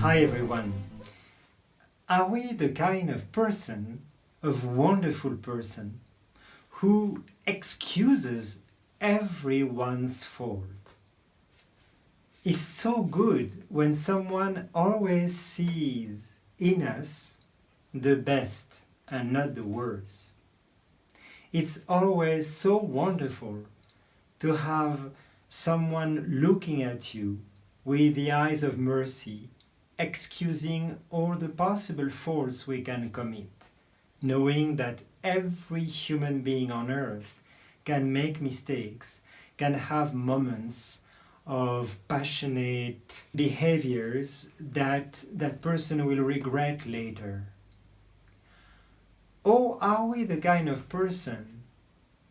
Hi everyone. Are we the kind of person, of wonderful person, who excuses everyone's fault? It's so good when someone always sees in us the best and not the worst. It's always so wonderful to have someone looking at you with the eyes of mercy, excusing all the possible faults we can commit, knowing that every human being on earth can make mistakes, can have moments of passionate behaviors that that person will regret later. Or are we the kind of person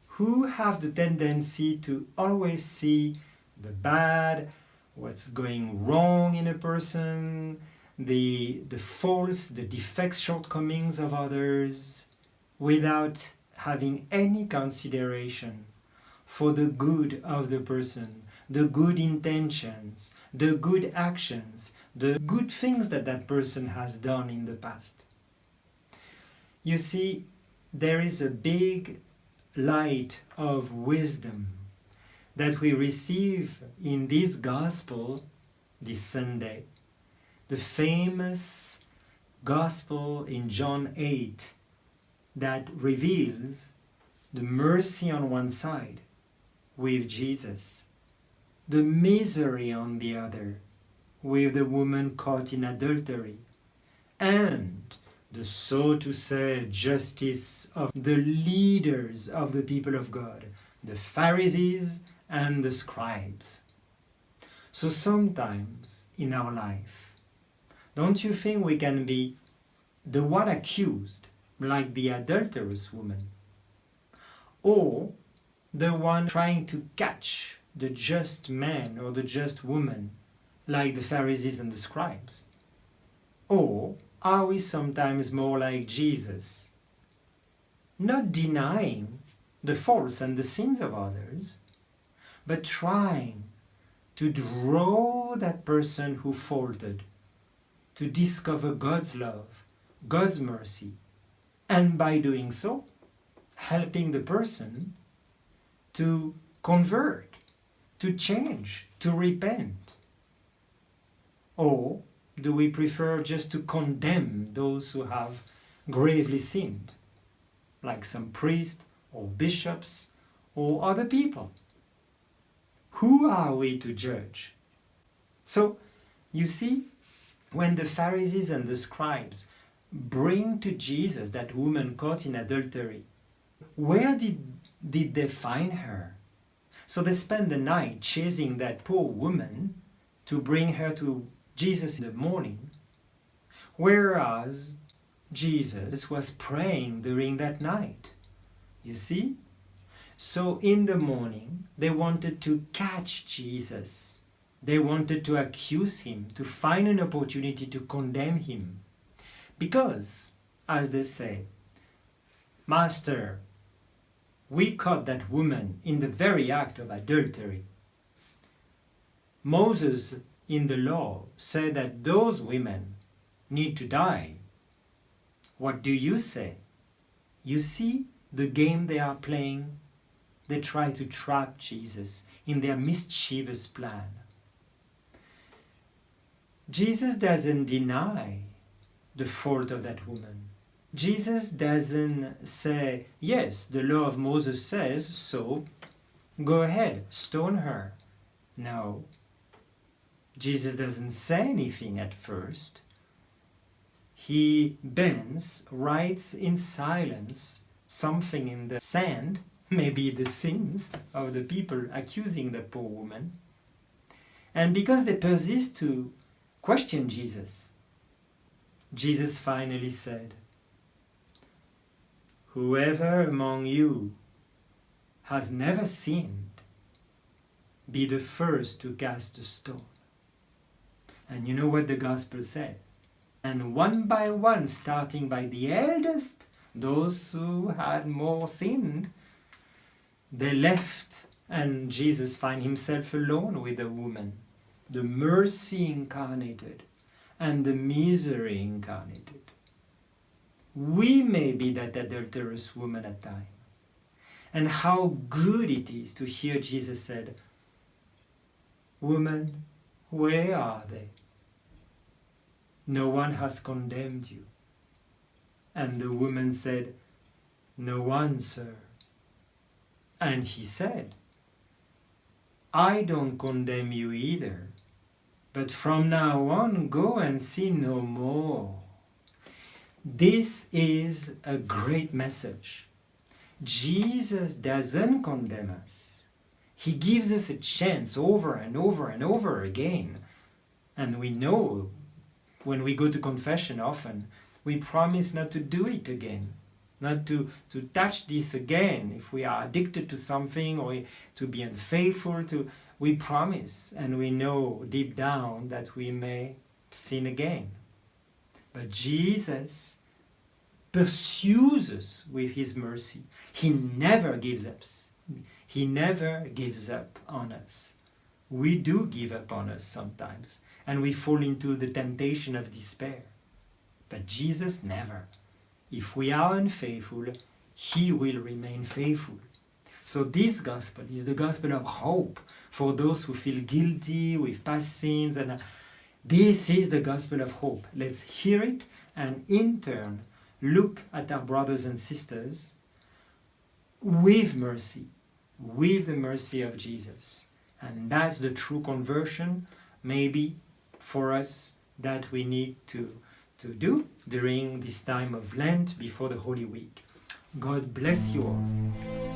who have the tendency to always see the bad, what's going wrong in a person, the faults, the defects, shortcomings of others, without having any consideration for the good of the person, the good intentions, the good actions, the good things that that person has done in the past? You see, there is a big light of wisdom that we receive in this gospel this Sunday. The famous gospel in John 8 that reveals the mercy on one side with Jesus, the misery on the other with the woman caught in adultery, and the, so to say, justice of the leaders of the people of God, the Pharisees and the scribes. So sometimes in our life, don't you think we can be the one accused, like the adulterous woman, or the one trying to catch the just man or the just woman, like the Pharisees and the scribes? Or are we sometimes more like Jesus, not denying the faults and the sins of others, but trying to draw that person who faulted to discover God's love, God's mercy, and by doing so, helping the person to convert, to change, to repent? Or do we prefer just to condemn those who have gravely sinned, like some priest or bishops or other people? Who are we to judge? So, you see, when the Pharisees and the scribes bring to Jesus that woman caught in adultery, where did they find her? So they spend the night chasing that poor woman to bring her to Jesus in the morning, whereas Jesus was praying during that night. You see? So in the morning, they wanted to catch Jesus. They wanted to accuse him, to find an opportunity to condemn him. Because, as they say, Master, we caught that woman in the very act of adultery. Moses in the law said that those women need to die. What do you say? You see the game they are playing? They try to trap Jesus in their mischievous plan. Jesus doesn't deny the fault of that woman. Jesus doesn't say, yes, the law of Moses says, so go ahead, stone her. No. Jesus doesn't say anything at first. He bends, writes in silence something in the sand, maybe the sins of the people accusing the poor woman. And because they persist to question Jesus, Jesus finally said, "Whoever among you has never sinned, be the first to cast a stone." And you know what the gospel says? And one by one, starting by the eldest, those who had more sinned, they left, and Jesus found himself alone with the woman, the mercy incarnated. and the misery incarnated. We may be that adulterous woman at times. And how good it is to hear Jesus said, "Woman, where are they? No one has condemned you." And the woman said, "No one, sir." And he said, "I don't condemn you either, but from now on go and sin no more." This is a great message. Jesus doesn't condemn us. He gives us a chance over and over and over again. And we know when we go to confession often, we promise not to do it again, not to touch this again. If we are addicted to something or to be unfaithful, we promise and we know deep down that we may sin again. But Jesus pursues us with his mercy. He never gives up. He never gives up on us. We do give up on us sometimes, and we fall into the temptation of despair. But Jesus never. If we are unfaithful, he will remain faithful. So this gospel is the gospel of hope for those who feel guilty with past sins, and this is the gospel of hope. Let's hear it and in turn look at our brothers and sisters with mercy, with the mercy of Jesus. And that's the true conversion, maybe for us, that we need to do during this time of Lent before the Holy Week. God bless you all.